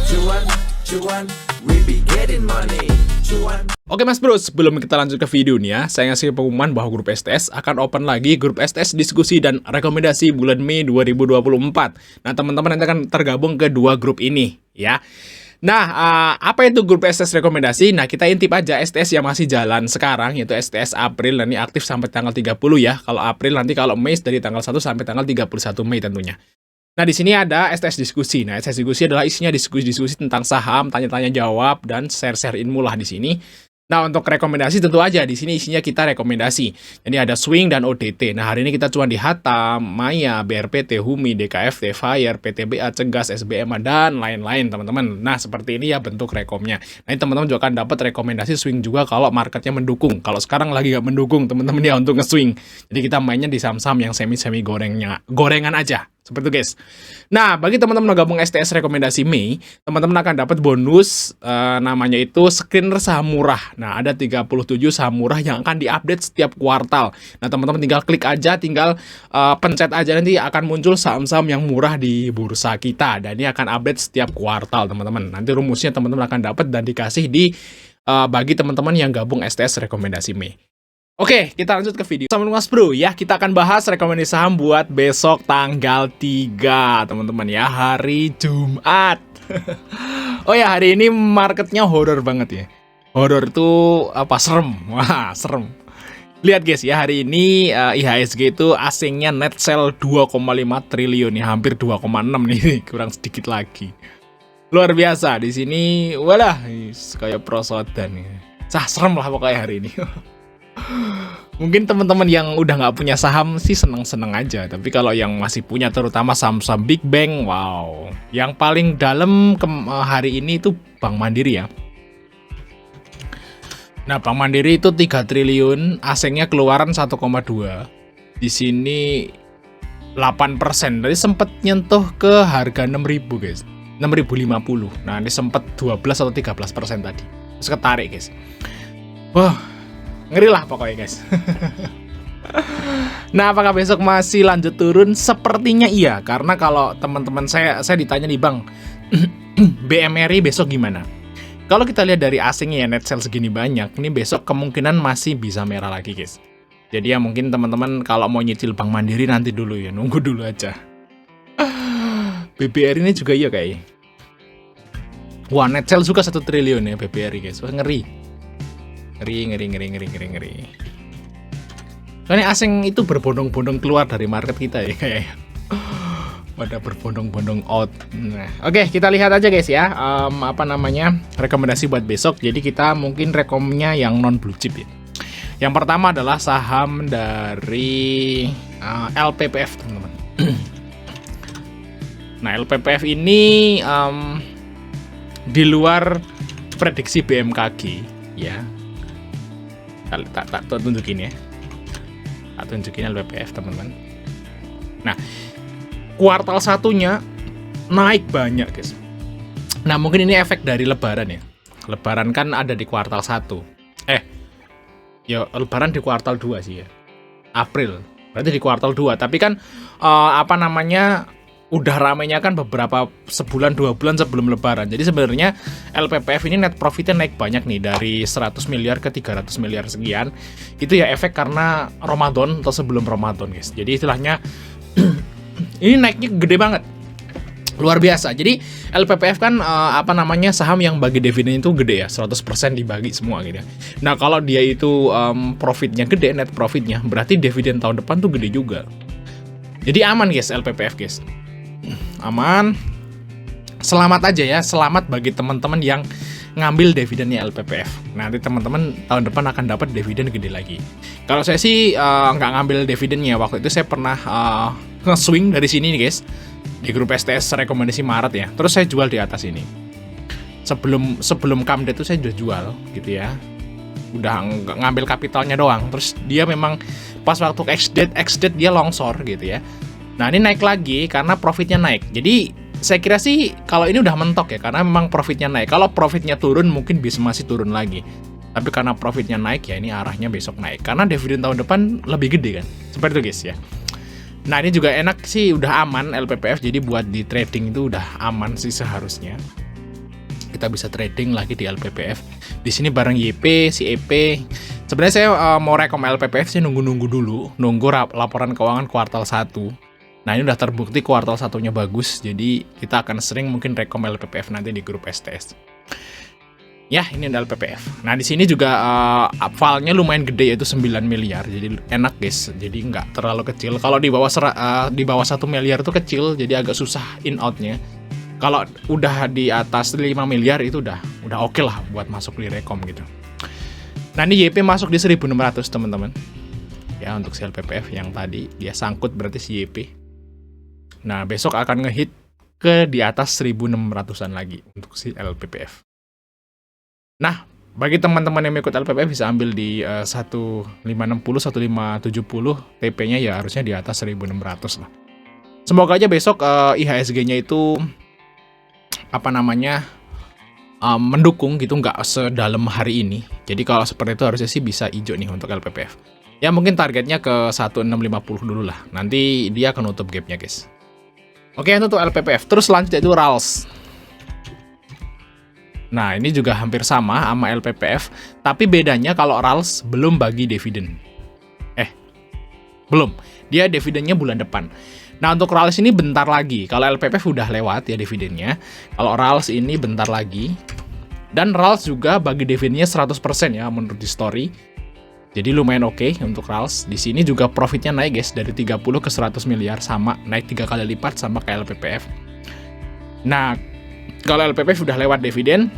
Cuan, cuan, we be getting money. Cuan. Oke mas bro, sebelum kita lanjut ke video nih ya, saya ngasih pengumuman bahwa grup STS akan open lagi grup STS diskusi dan rekomendasi bulan Mei 2024. Nah teman-teman nanti akan tergabung ke dua grup ini ya. Nah, apa itu grup STS rekomendasi? Nah, kita intip aja STS yang masih jalan sekarang, yaitu STS April, dan ini aktif sampai tanggal 30 ya. Kalau April, nanti kalau Mei dari tanggal 1 sampai tanggal 31 Mei tentunya. Nah, di sini ada STS diskusi. Nah, STS diskusi adalah isinya diskusi-diskusi tentang saham, tanya-tanya jawab, dan share-share ilmu lah di sini. Nah, untuk rekomendasi tentu aja di sini isinya kita rekomendasi. Jadi ada swing dan ODT. Nah, hari ini kita cuma di Hatam, Maya, BRPT, Humi, DKFT, Fire, PTBA, Cegas, SBM, dan lain-lain, teman-teman. Nah, seperti ini ya bentuk rekomnya. Nah, ini teman-teman juga akan dapat rekomendasi swing juga kalau marketnya mendukung. Kalau sekarang lagi nggak mendukung, teman-teman ya untuk nge-swing. Jadi kita mainnya di saham-saham yang semi-semi gorengan aja. Seperti itu guys. Nah, bagi teman-teman yang gabung STS rekomendasi Mei, teman-teman akan dapat bonus namanya itu screener saham murah. Nah, ada 37 saham murah yang akan diupdate setiap kuartal. Nah, teman-teman tinggal klik aja, tinggal pencet aja, nanti akan muncul saham-saham yang murah di bursa kita. Dan ini akan update setiap kuartal, teman-teman. Nanti rumusnya teman-teman akan dapat dan dikasih di bagi teman-teman yang gabung STS rekomendasi Mei. Oke, kita lanjut ke video. Sama Mas Bro ya, kita akan bahas rekomendasi saham buat besok tanggal 3, teman-teman ya, hari Jumat. Oh ya, hari ini marketnya horor banget ya. Horor tuh apa, serem. Wah, serem. Lihat guys ya, hari ini IHSG itu asingnya net sell 2,5 triliun ya, hampir 2,6 nih, kurang sedikit lagi. Luar biasa di sini, walah, kayak prosodan ya. Serem lah pokoknya hari ini. Mungkin teman-teman yang udah nggak punya saham sih seneng-seneng aja, tapi kalau yang masih punya terutama saham-saham Big Bang, wow. Yang paling dalam hari ini itu Bank Mandiri ya. Nah, Bank Mandiri itu 3 triliun, asingnya keluaran 1,2. Di sini 8%. Tadi sempat nyentuh ke harga 6.000 guys. 6.050. Nah, ini sempat 12 atau 13% tadi. Terus ketarik guys. Wah, ngeri lah pokoknya guys. Nah, apakah besok masih lanjut turun? Sepertinya iya, karena kalau teman-teman saya ditanya nih Bang, BMRI besok gimana? Kalau kita lihat dari asingnya ya, net sell segini banyak, ini besok kemungkinan masih bisa merah lagi guys. Jadi ya mungkin teman-teman kalau mau nyicil Bank Mandiri nanti dulu ya, nunggu dulu aja. BBRI ini juga iya kayaknya. Wah, net sell juga 1 triliun ya BBRI guys. Wah, ngeri. Ngeri. Soalnya asing itu berbondong-bondong keluar dari market kita ya kayaknya. Pada berbondong-bondong out. Nah, oke, kita lihat aja guys ya. Rekomendasi buat besok. Jadi kita mungkin rekomnya yang non blue chip ya. Yang pertama adalah saham dari LPPF, teman-teman. Nah, LPPF ini di luar prediksi BMKG ya. Tak tunjukin ya. Tak tunjukin LPPF, teman-teman. Nah, kuartal satunya naik banyak, guys. Nah, mungkin ini efek dari lebaran ya. Lebaran kan ada di kuartal 1. Ya lebaran di kuartal 2 sih ya. April. Berarti di kuartal 2. Tapi kan udah ramainya kan beberapa sebulan 2 bulan sebelum lebaran. Jadi sebenarnya LPPF ini net profitnya naik banyak nih, dari 100 miliar ke 300 miliar sekian. Itu ya efek karena Ramadan atau sebelum Ramadan guys. Jadi istilahnya ini naiknya gede banget, luar biasa. Jadi LPPF kan saham yang bagi dividen itu gede ya, 100% dibagi semua gitu ya. Nah, kalau dia itu profitnya gede, net profitnya, berarti dividen tahun depan tuh gede juga. Jadi aman guys LPPF guys. Aman. Selamat aja ya, selamat bagi teman-teman yang ngambil dividennya LPPF. Nanti teman-teman tahun depan akan dapat dividen gede lagi. Kalau saya sih nggak ngambil dividennya. Waktu itu saya pernah nge-swing dari sini nih guys, di grup STS rekomendasi Maret ya. Terus saya jual di atas ini. Sebelum come date itu saya udah jual gitu ya. Udah ngambil kapitalnya doang. Terus dia memang pas waktu ex-date dia longsor gitu ya. Nah, ini naik lagi karena profitnya naik. Jadi saya kira sih kalau ini udah mentok ya, karena memang profitnya naik. Kalau profitnya turun mungkin bisa masih turun lagi. Tapi karena profitnya naik ya, ini arahnya besok naik. Karena dividen tahun depan lebih gede kan. Seperti itu guys ya. Nah, ini juga enak sih, udah aman LPPF. Jadi buat di trading itu udah aman sih seharusnya. kita bisa trading lagi di LPPF. Di sini bareng YP, si EP. Sebenarnya saya mau rekom LPPF sih nunggu dulu, nunggu laporan keuangan kuartal 1. Nah, ini udah terbukti kuartal 1-nya bagus, jadi kita akan sering mungkin rekom LPPF nanti di grup STS. Ya, ini ada LPPF. Nah, di sini juga filenya lumayan gede, yaitu 9 miliar. Jadi enak, guys. Jadi nggak terlalu kecil. Kalau di bawah 1 miliar itu kecil, jadi agak susah in out-nya. Kalau udah di atas 5 miliar itu udah oke lah buat masuk di rekom gitu. Nah, ini YP masuk di 1.600, teman-teman. Ya, untuk si LPPF yang tadi dia sangkut berarti si YP. Nah, besok akan ngehit ke di atas 1.600-an lagi untuk si LPPF. Nah, bagi teman-teman yang ikut LPPF bisa ambil di 1560, 1570, TP-nya ya harusnya di atas 1.600 lah. Semoga aja besok IHSG-nya itu mendukung gitu, nggak sedalam hari ini. Jadi kalau seperti itu harusnya sih bisa hijau nih untuk LPPF. Ya mungkin targetnya ke 1650 dulu lah. Nanti dia akan nutup gap-nya, guys. Oke, itu untuk LPPF. Terus selanjutnya itu RALS. Nah, ini juga hampir sama LPPF, tapi bedanya kalau RALS belum bagi dividen. Belum. Dia dividennya bulan depan. Nah, untuk RALS ini bentar lagi. Kalau LPPF udah lewat ya dividennya. Kalau RALS ini bentar lagi. Dan RALS juga bagi dividennya 100% ya menurut di story. Jadi lumayan oke untuk RALS. Di sini juga profitnya naik, guys, dari 30 ke 100 miliar, sama naik 3 kali lipat sama kayak LPPF. Nah, kalau LPPF udah lewat dividen,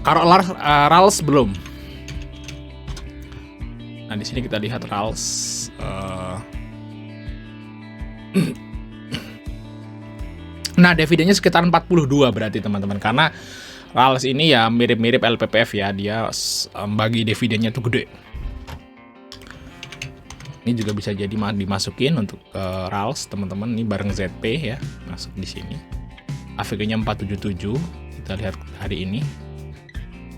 kalau RALS belum. Nah, di sini kita lihat RALS. Nah, dividennya sekitar 42 berarti, teman-teman. Karena RALS ini ya mirip-mirip LPPF ya, dia bagi dividennya tuh gede. Ini juga bisa jadi dimasukin untuk RALS, teman-teman. Ini bareng ZP ya, masuk di sini. AVG-nya 477. Kita lihat hari ini.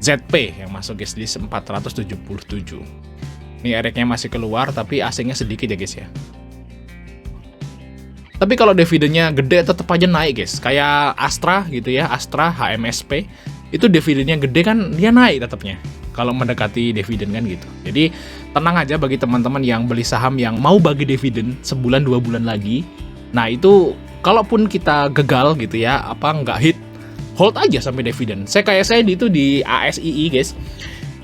ZP yang masuk, guys, di 477. Ini RX-nya masih keluar, tapi AC-nya sedikit ya, guys ya. Tapi kalau dividennya gede tetap aja naik, guys. Kayak Astra gitu ya, Astra, HMSP. Itu dividennya gede kan, dia naik tetapnya. Kalau mendekati dividen kan gitu. Jadi tenang aja bagi teman-teman yang beli saham yang mau bagi dividen sebulan 2 bulan lagi. Nah, itu kalaupun kita gagal gitu ya, nggak hit, hold aja sampai dividen. Saya itu di ASII, guys.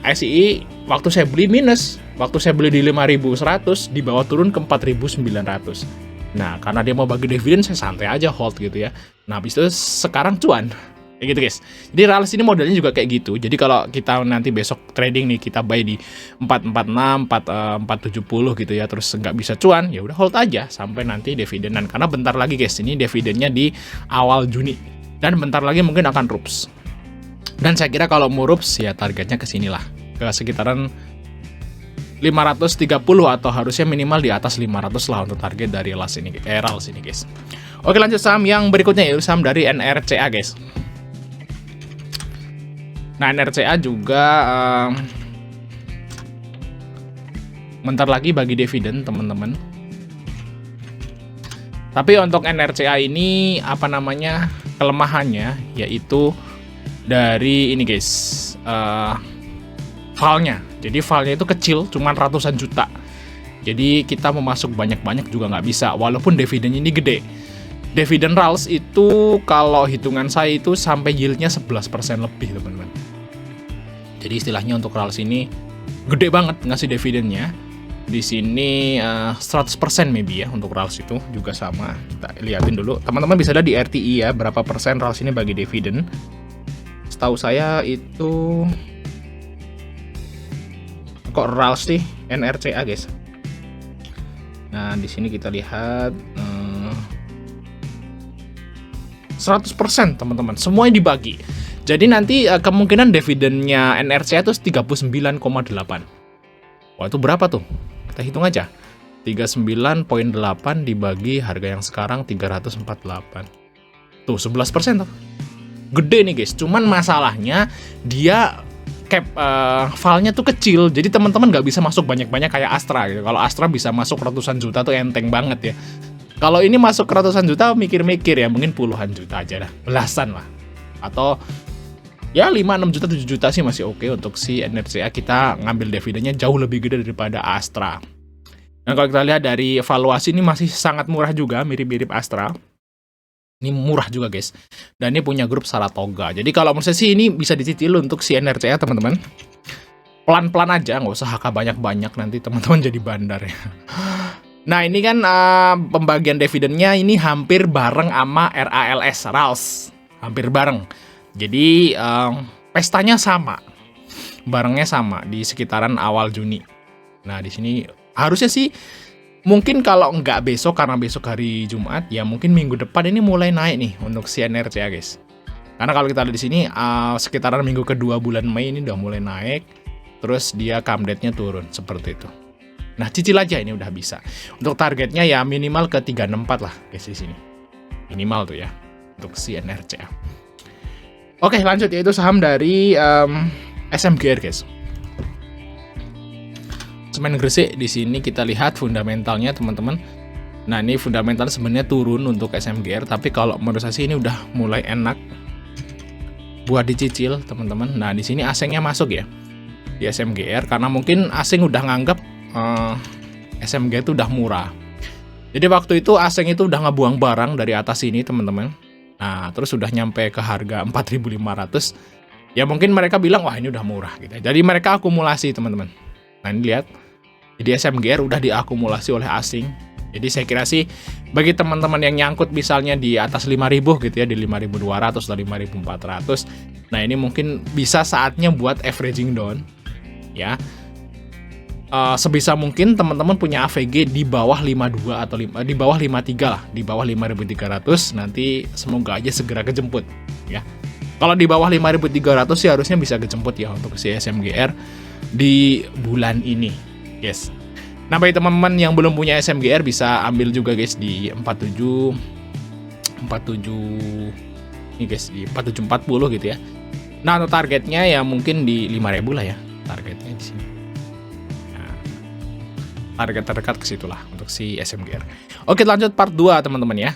ASII waktu saya beli minus, waktu saya beli di 5.100 di bawah turun ke 4.900. Nah, karena dia mau bagi dividen, saya santai aja hold gitu ya. Nah, habis itu sekarang cuan. Kayak gitu, guys. Jadi RALS ini modelnya juga kayak gitu. Jadi kalau kita nanti besok trading nih, kita buy di 446, 470 gitu ya, terus nggak bisa cuan, ya udah hold aja sampai nanti dividenan. Karena bentar lagi, guys, ini dividennya di awal Juni. Dan bentar lagi mungkin akan RUPS. Dan saya kira kalau mau RUPS ya targetnya ke sinilah, ke sekitaran 530 atau harusnya minimal di atas 500 lah untuk target dari RALS ini, guys. Oke, lanjut saham yang berikutnya, yaitu saham dari NRCA, guys. Nah, NRCA juga bentar lagi bagi dividen, teman-teman. Tapi untuk NRCA ini kelemahannya yaitu dari ini, guys, filenya. Jadi filenya itu kecil, cuma ratusan juta. Jadi kita mau masuk banyak-banyak juga nggak bisa, walaupun dividennya ini gede. Dividen RALS itu kalau hitungan saya itu sampai yieldnya 11% lebih, teman-teman. Jadi istilahnya untuk RALS ini gede banget ngasih dividennya. Di sini 100% maybe ya untuk RALS itu juga sama. Kita liatin dulu. Teman-teman bisa lihat di RTI ya, berapa persen RALS ini bagi dividen. Setahu saya itu kok RALS sih NRCA, guys. Nah, di sini kita lihat 100%, teman-teman. Semuanya dibagi. Jadi nanti kemungkinan dividennya NRCA itu 39,8. Wah, itu berapa tuh? Kita hitung aja. 39,8 dibagi harga yang sekarang 348. Tuh, 11% tuh. Gede nih, guys. Cuman masalahnya dia filenya tuh kecil, jadi teman-teman nggak bisa masuk banyak-banyak kayak Astra gitu. Kalau Astra bisa masuk ratusan juta tuh enteng banget ya. Kalau ini masuk ratusan juta mikir-mikir ya, mungkin puluhan juta aja dah, belasan lah, atau Ya 5-6 juta 7 juta sih masih oke untuk si NRCA, kita ngambil dividennya jauh lebih gede daripada Astra. Dan kalau kita lihat dari valuasi ini masih sangat murah juga, mirip-mirip Astra. Ini murah juga guys. Dan ini punya grup Saratoga. Jadi kalau menurut saya sih ini bisa dicicil untuk si NRCA teman-teman. Pelan-pelan aja, nggak usah HK banyak-banyak, nanti teman-teman jadi bandar ya. Nah ini kan pembagian dividennya ini hampir bareng sama RALS. Hampir bareng. Jadi pestanya sama. Barengnya sama di sekitaran awal Juni. Nah di sini harusnya sih mungkin kalau nggak besok, karena besok hari Jumat, ya mungkin minggu depan ini mulai naik nih untuk si NRCA guys. Karena kalau kita lihat di sini sekitaran minggu kedua bulan Mei ini udah mulai naik, terus dia come date-nya turun seperti itu. Nah cicil aja ini udah bisa. Untuk targetnya ya minimal ke 364 lah guys di sini. Minimal tuh ya untuk si NRCA. Oke lanjut, yaitu saham dari SMGR guys. Semen Gresik di sini kita lihat fundamentalnya teman-teman. Nah ini fundamental sebenarnya turun untuk SMGR, tapi kalau menurut saya sih ini udah mulai enak buat dicicil teman-teman. Nah di sini asingnya masuk ya di SMGR, karena mungkin asing udah nganggap SMGR itu udah murah. Jadi waktu itu asing itu udah ngebuang barang dari atas ini teman-teman. Nah terus udah nyampe ke harga 4.500. Ya mungkin mereka bilang wah ini udah murah gitu. Jadi mereka akumulasi teman-teman. Nah ini lihat, jadi SMGR udah diakumulasi oleh asing. Jadi saya kira sih bagi teman-teman yang nyangkut misalnya di atas 5.000 gitu ya, di 5.200 atau 5.400. Nah ini mungkin bisa saatnya buat averaging down ya. Sebisa mungkin teman-teman punya AVG di bawah 52 atau di bawah 53 lah, di bawah 5.300. Nanti semoga aja segera kejemput ya. Kalau di bawah 5.300 sih harusnya bisa kejemput ya untuk si SMGR di bulan ini, guys. Nah, bagi teman-teman yang belum punya SMGR bisa ambil juga guys di 47 ini guys, di 4740 gitu ya. Nah, untuk targetnya ya mungkin di 5.000 lah ya, targetnya di sini. Nah, target terdekat ke situlah untuk si SMGR. Oke, lanjut part 2 teman-teman ya.